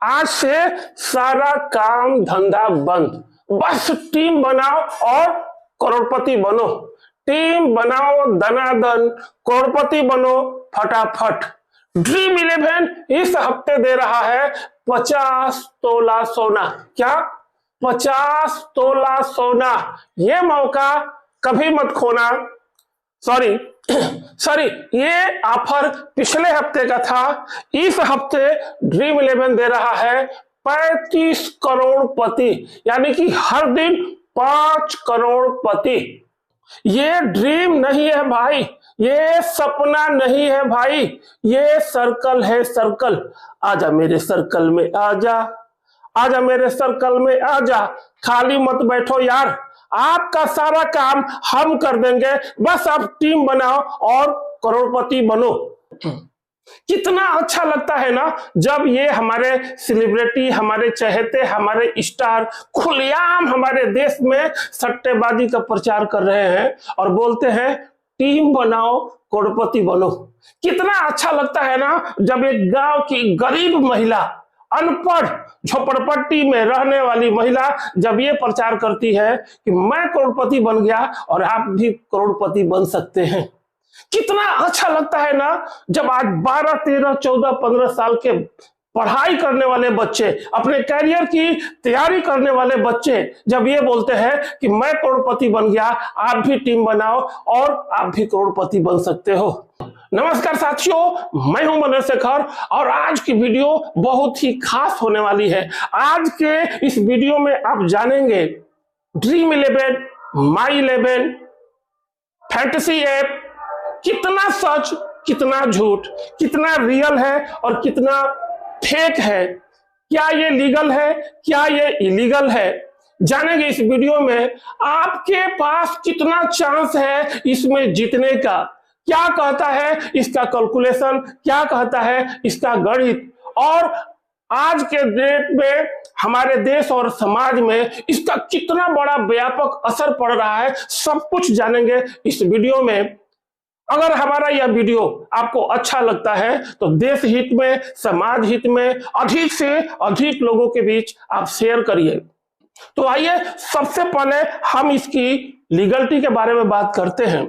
आज से सारा काम धंधा बंद, बस टीम बनाओ और करोड़पति बनो। टीम बनाओ धनाधन, करोड़पति बनो फटाफट। ड्रीम 11 इस हफ्ते दे रहा है 50 तोला सोना। क्या? 50 तोला सोना। ये मौका कभी मत खोना। सॉरी, ये ऑफर पिछले हफ्ते का था। इस हफ्ते ड्रीम 11 दे रहा है 35 करोड़पति, यानी कि हर दिन 5 करोड़पति। ये ड्रीम नहीं है भाई, ये सपना नहीं है भाई, ये सर्कल है, सर्कल। आजा मेरे सर्कल में आजा, आजा मेरे सर्कल में आजा। खाली मत बैठो यार, आपका सारा काम हम कर देंगे, बस आप टीम बनाओ और करोड़पति बनो। कितना अच्छा लगता है ना जब ये हमारे सेलिब्रिटी, हमारे चहेते, हमारे स्टार खुलेआम हमारे देश में सट्टेबाजी का प्रचार कर रहे हैं और बोलते हैं टीम बनाओ करोड़पति बनो। कितना अच्छा लगता है ना जब एक गांव की गरीब महिला, अनपढ़ झोपड़पट्टी में रहने वाली महिला जब ये प्रचार करती है कि मैं करोड़पति बन गया और आप भी करोड़पति बन सकते हैं। कितना अच्छा लगता है ना जब आज 12, 13, 14, 15 साल के पढ़ाई करने वाले बच्चे, अपने करियर की तैयारी करने वाले बच्चे जब ये बोलते हैं कि मैं करोड़पति बन गया, आप भी टीम बनाओ और आप भी करोड़पति बन सकते हो। नमस्कार साथियों, मैं हूं मनोज शेखर और आज की वीडियो बहुत ही खास होने वाली है। आज के इस वीडियो में आप जानेंगे ड्रीम 11, माई 11 फैंटेसी ऐप कितना सच, कितना झूठ, कितना रियल है और कितना फेक है। क्या ये लीगल है, क्या ये इलीगल है, जानेंगे इस वीडियो में। आपके पास कितना चांस है इसमें जीतने का, क्या कहता है इसका कैलकुलेशन, क्या कहता है इसका गणित, और आज के डेट में हमारे देश और समाज में इसका कितना बड़ा व्यापक असर पड़ रहा है, सब कुछ जानेंगे इस वीडियो में। अगर हमारा यह वीडियो आपको अच्छा लगता है तो देश हित में, समाज हित में अधिक से अधिक लोगों के बीच आप शेयर करिए। तो आइए सबसे पहले हम इसकी लीगलिटी के बारे में बात करते हैं।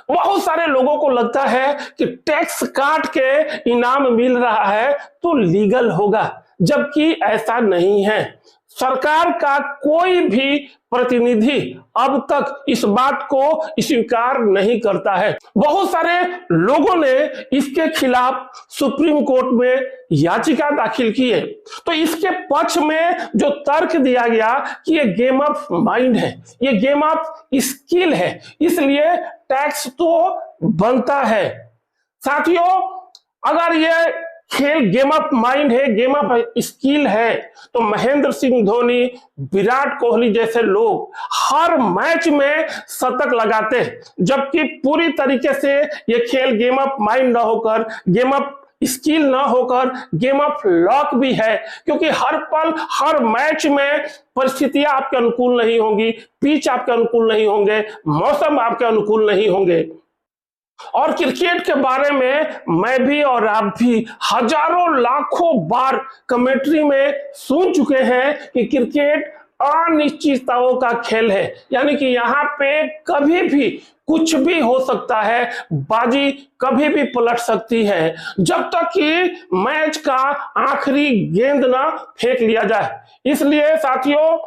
बहुत सारे लोगों को लगता है कि टैक्स काट के इनाम मिल रहा है तो लीगल होगा, जबकि ऐसा नहीं है। सरकार का कोई भी प्रतिनिधि अब तक इस बात को स्वीकार नहीं करता है। बहुत सारे लोगों ने इसके खिलाफ सुप्रीम कोर्ट में याचिका दाखिल की है। तो इसके पक्ष में जो तर्क दिया गया कि ये गेम ऑफ माइंड है, ये गेम ऑफ स्किल है, इसलिए टैक्स तो बनता है। साथियों, अगर ये खेल गेम ऑफ माइंड है, गेम ऑफ स्किल है, तो महेंद्र सिंह धोनी, विराट कोहली जैसे लोग हर मैच में शतक लगाते हैं, जबकि पूरी तरीके से ये खेल गेम ऑफ माइंड ना होकर, गेम ऑफ स्किल ना होकर गेम ऑफ लक भी है। क्योंकि हर पल, हर मैच में परिस्थितियां आपके अनुकूल नहीं होंगी, पिच आपके अनुकूल नहीं होंगे, मौसम आपके अनुकूल नहीं होंगे। और क्रिकेट के बारे में मैं भी और आप भी हजारों लाखों बार कमेंट्री में सुन चुके हैं कि क्रिकेट अनिश्चितताओं का खेल है, यानी कि यहाँ पे कभी भी कुछ भी हो सकता है, बाजी कभी भी पलट सकती है, जब तक कि मैच का आखिरी गेंद ना फेंक लिया जाए। इसलिए साथियों,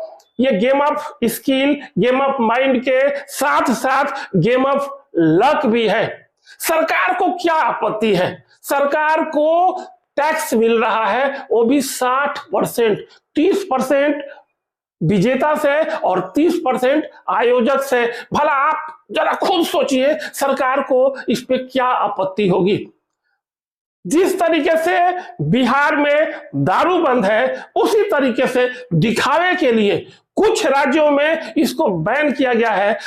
ये game of skill, game of mind के साथ साथ गेम ऑफ लक भी है। सरकार को क्या आपत्ति है? सरकार को टैक्स मिल रहा है, वो भी 60%, 30% विजेता से और 30% आयोजक से। भला आप जरा खुद सोचिए, सरकार को इस पे क्या आपत्ति होगी? जिस तरीके से बिहार में दारू बंद है, उसी तरीके से दिखावे के लिए कुछ राज्यों में इसको बैन किया गया है,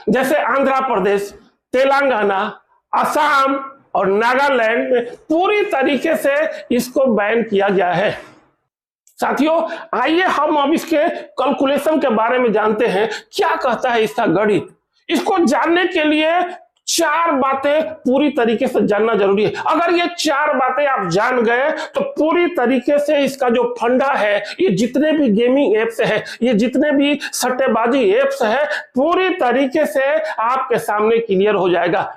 जैसे आंध्र प्रदेश, तेलंगाना, असम और नागालैंड में पूरी तरीके से इसको बैन किया गया है। साथियों, आइए हम अब इसके कैलकुलेशन के बारे में जानते हैं, क्या कहता है इसका गणित। इसको जानने के लिए चार बातें पूरी तरीके से जानना जरूरी है। अगर ये चार बातें आप जान गए तो पूरी तरीके से इसका जो फंडा है, ये जितने भी गेमिंग एप्स है, ये जितने भी सट्टेबाजी एप्स है, पूरी तरीके से आपके सामने क्लियर हो जाएगा।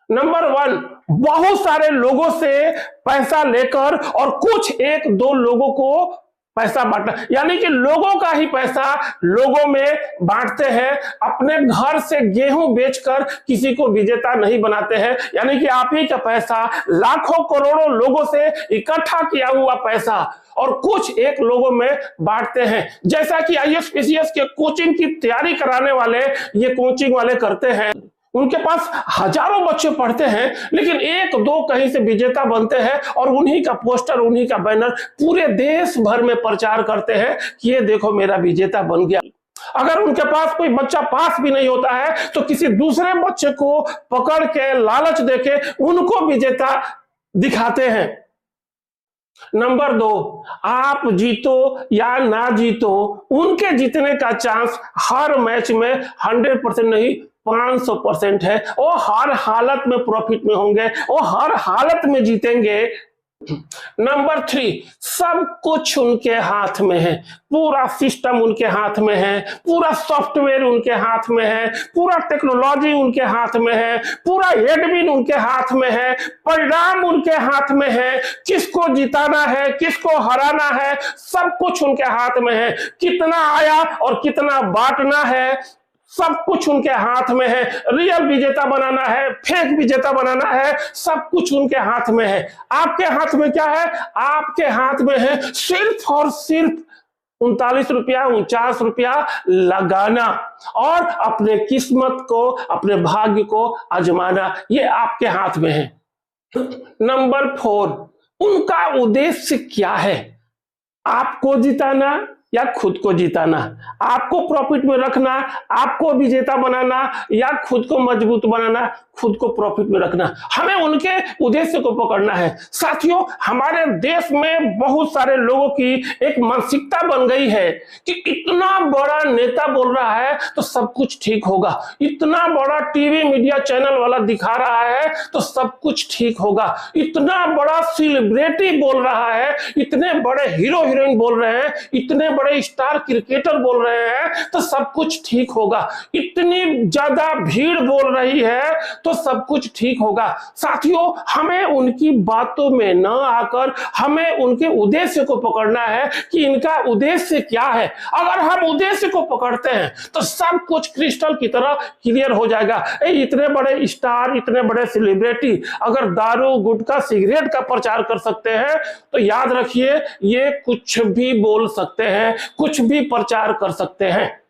नंबर 1, बहुत सारे लोगों से पैसा लेकर और कुछ एक दो लोगों को पैसा बांटना, यानी कि लोगों का ही पैसा लोगों में बांटते हैं। अपने घर से गेहूं बेचकर किसी को विजेता नहीं बनाते हैं, यानी कि आप ही का पैसा लाखों करोड़ों लोगों से इकट्ठा किया हुआ पैसा और कुछ एक लोगों में बांटते हैं। जैसा कि आईएएस पीसीएस के कोचिंग की तैयारी कराने वाले ये कोचिंग वाले करते हैं। उनके पास हजारों बच्चे पढ़ते हैं, लेकिन एक दो कहीं से विजेता बनते हैं और उन्हीं का पोस्टर, उन्हीं का बैनर पूरे देश भर में प्रचार करते हैं कि ये देखो मेरा विजेता बन गया। अगर उनके पास कोई बच्चा पास भी नहीं होता है तो किसी दूसरे बच्चे को पकड़ के लालच देके उनको विजेता दिखाते हैं। नंबर 2, आप जीतो या ना जीतो, उनके जीतने का चांस हर मैच में 100% नहीं 500% है। वो हर हालत में प्रॉफिट में होंगे, वो हर हालत में जीतेंगे। नंबर 3, सब कुछ उनके हाथ में है, पूरा सिस्टम उनके हाथ में है, पूरा सॉफ्टवेयर उनके हाथ में है, पूरा टेक्नोलॉजी उनके हाथ में है, पूरा एडमिन उनके हाथ में है, परिणाम उनके हाथ में है, किसको जिताना है, किसको हराना है, सब कुछ उनके हाथ में है। कितना आया और कितना बांटना है, सब कुछ उनके हाथ में है। रियल विजेता बनाना है, फेक विजेता बनाना है, सब कुछ उनके हाथ में है। आपके हाथ में क्या है? आपके हाथ में है सिर्फ और सिर्फ 39 रुपया 49 रुपया लगाना और अपने किस्मत को, अपने भाग्य को आजमाना। ये आपके हाथ में है। नंबर 4, उनका उद्देश्य क्या है? आपको जिताना या खुद को जिताना, आपको प्रॉफिट में रखना, आपको विजेता बनाना या खुद को मजबूत बनाना, खुद को प्रॉफिट में रखना। हमें उनके उद्देश्य को पकड़ना है। साथियों, हमारे देश में बहुत सारे लोगों की एक मानसिकता बन गई है कि इतना बड़ा नेता बोल रहा है तो सब कुछ ठीक होगा, इतना बड़ा टीवी मीडिया चैनल वाला दिखा रहा है तो सब कुछ ठीक होगा, इतना बड़ा सेलिब्रिटी बोल रहा है, इतने बड़े हीरो हीरोइन बोल रहे हैं, इतने बड़े स्टार क्रिकेटर बोल रहे हैं तो सब कुछ ठीक होगा, इतनी ज्यादा भीड़ बोल रही है तो सब कुछ ठीक होगा। साथियों, हमें उनकी बातों में न आकर हमें उनके उद्देश्य को पकड़ना है कि इनका उद्देश्य क्या है। अगर हम उद्देश्य को पकड़ते हैं तो सब कुछ क्रिस्टल की तरह क्लियर हो जाएगा। इतने बड़े स्टार, इतने बड़े सेलिब्रिटी अगर दारू, गुटखा, सिगरेट का प्रचार कर सकते हैं तो याद रखिए ये कुछ भी बोल सकते हैं, कुछ भी प्रचार कर सकते हैं।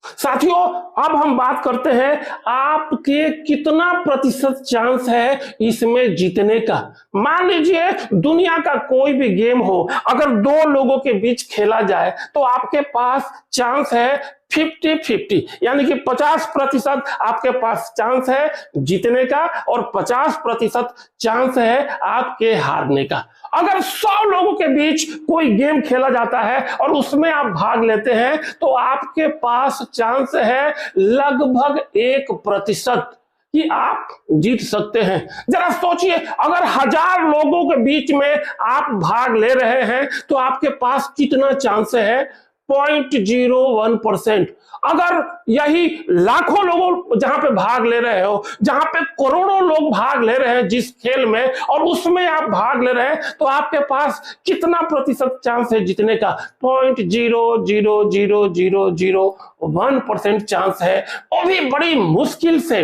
साथियों, अब हम बात करते हैं आपके कितना प्रतिशत चांस है इसमें जीतने का। मान लीजिए दुनिया का कोई भी गेम हो, अगर दो लोगों के बीच खेला जाए तो आपके पास चांस है 50-50, यानी कि 50% आपके पास चांस है जीतने का और 50% चांस है आपके हारने का। अगर 100 लोगों के बीच कोई गेम खेला जाता है और उसमें आप भाग लेते हैं तो आपके पास चांस है लगभग 1% कि आप जीत सकते हैं। जरा सोचिए, अगर 1000 लोगों के बीच में आप भाग ले रहे हैं तो आपके पास कितना चांस है? 0.01%। अगर यही लाखों लोग जहां पे भाग ले रहे हो, जहां पे करोड़ों लोग भाग ले रहे हैं जिस खेल में, और उसमें आप भाग ले रहे हैं तो आपके पास कितना प्रतिशत चांस है जीतने का? 0.00001% चांस है, वो भी बड़ी मुश्किल से।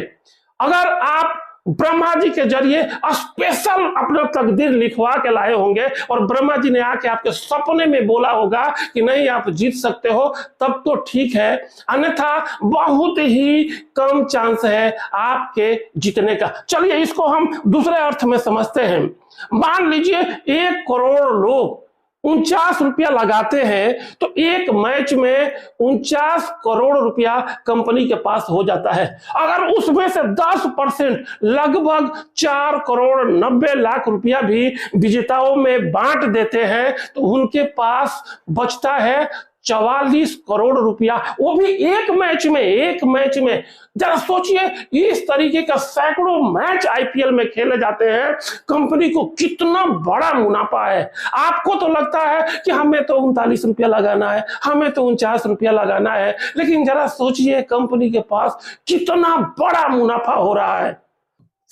अगर आप ब्रह्मा जी के जरिए स्पेशल अपना तकदीर लिखवा के लाए होंगे और ब्रह्मा जी ने आके आपके सपने में बोला होगा कि नहीं आप जीत सकते हो, तब तो ठीक है, अन्यथा बहुत ही कम चांस है आपके जीतने का। चलिए इसको हम दूसरे अर्थ में समझते हैं। मान लीजिए 1 करोड़ लोग 49 रुपया लगाते हैं तो एक मैच में 49 करोड़ रुपया कंपनी के पास हो जाता है। अगर उसमें से 10% लगभग 4 करोड़ 90 लाख रुपया भी विजेताओं में बांट देते हैं तो उनके पास बचता है 44 करोड़ रुपया, वो भी एक मैच में। जरा सोचिए, इस तरीके का सैकड़ों मैच आईपीएल में खेले जाते हैं, कंपनी को कितना बड़ा मुनाफा है। आपको तो लगता है कि हमें तो 39 रुपया लगाना है, हमें तो 49 रुपया लगाना है, लेकिन जरा सोचिए कंपनी के पास कितना बड़ा मुनाफा हो रहा है।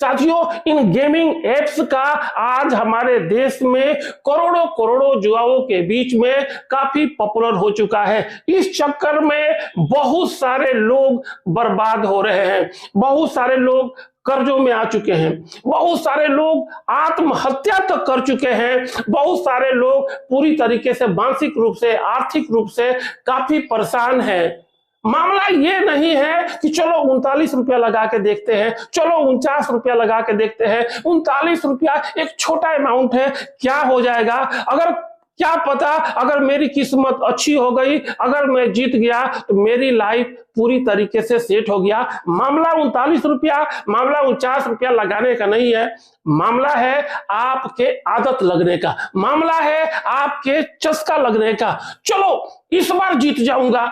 साथियों, इन गेमिंग एप्स का आज हमारे देश में करोड़ों करोड़ों युवाओं के बीच में काफी पॉपुलर हो चुका है। इस चक्कर में बहुत सारे लोग बर्बाद हो रहे हैं, बहुत सारे लोग कर्जों में आ चुके हैं, बहुत सारे लोग आत्महत्या तक कर चुके हैं, बहुत सारे लोग पूरी तरीके से मानसिक रूप से, आर्थिक रूप से काफी परेशान हैं। मामला ये नहीं है कि चलो 39 रुपया लगा के देखते हैं, चलो 49 रुपया लगा के देखते हैं। 39 रुपया एक छोटा अमाउंट है, क्या हो जाएगा? अगर क्या पता, अगर मेरी किस्मत अच्छी हो गई, अगर मैं जीत गया तो मेरी लाइफ पूरी तरीके से सेट हो गया। मामला 39 रुपया, मामला 49 रुपया लगाने का नहीं है, मामला है आपके आदत लगने का, मामला है आपके चस्का लगने का। चलो इस बार जीत जाऊंगा,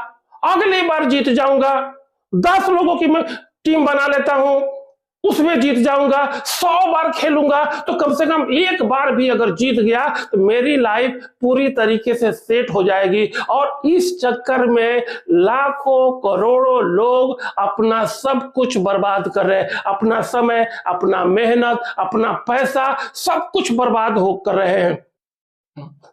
अगली बार जीत जाऊंगा, 10 लोगों की मैं टीम बना लेता हूं, उसमें जीत जाऊंगा, 100 बार खेलूंगा तो कम से कम एक बार भी अगर जीत गया तो मेरी लाइफ पूरी तरीके से सेट हो जाएगी। और इस चक्कर में लाखों करोड़ों लोग अपना सब कुछ बर्बाद कर रहे हैं, अपना समय, अपना मेहनत, अपना पैसा, सब कुछ बर्बाद हो कर रहे हैं।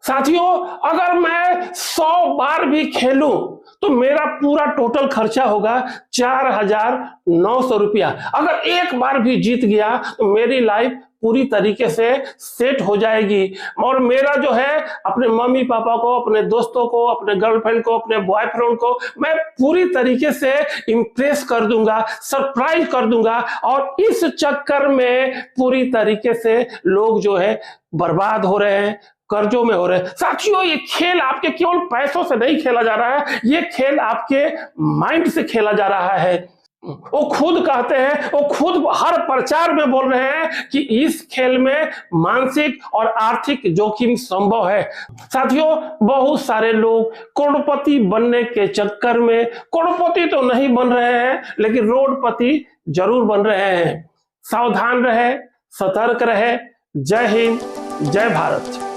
साथियों, अगर मैं 100 बार भी खेलूं तो मेरा पूरा टोटल खर्चा होगा 4,900 रुपया। अगर एक बार भी जीत गया तो मेरी लाइफ पूरी तरीके से सेट हो जाएगी। और मेरा जो है, अपने मम्मी पापा को, अपने दोस्तों को, अपने गर्लफ्रेंड को, अपने बॉयफ्रेंड को मैं पूरी तरीके से इम्प्रेस कर दूंगा, सरप्राइज कर दूंगा। और इस चक्कर में पूरी तरीके से लोग जो है बर्बाद हो रहे हैं, कर्जों में हो रहे हैं। साथियों, ये खेल आपके केवल पैसों से नहीं खेला जा रहा है, ये खेल आपके माइंड से खेला जा रहा है। वो खुद कहते हैं, वो खुद हर प्रचार में बोल रहे हैं कि इस खेल में मानसिक और आर्थिक जोखिम संभव है। साथियों, बहुत सारे लोग करोड़पति बनने के चक्कर में, करोड़पति तो नहीं बन रहे हैं लेकिन रोडपति जरूर बन रहे हैं। सावधान रहे, सतर्क रहे। जय हिंद, जय भारत।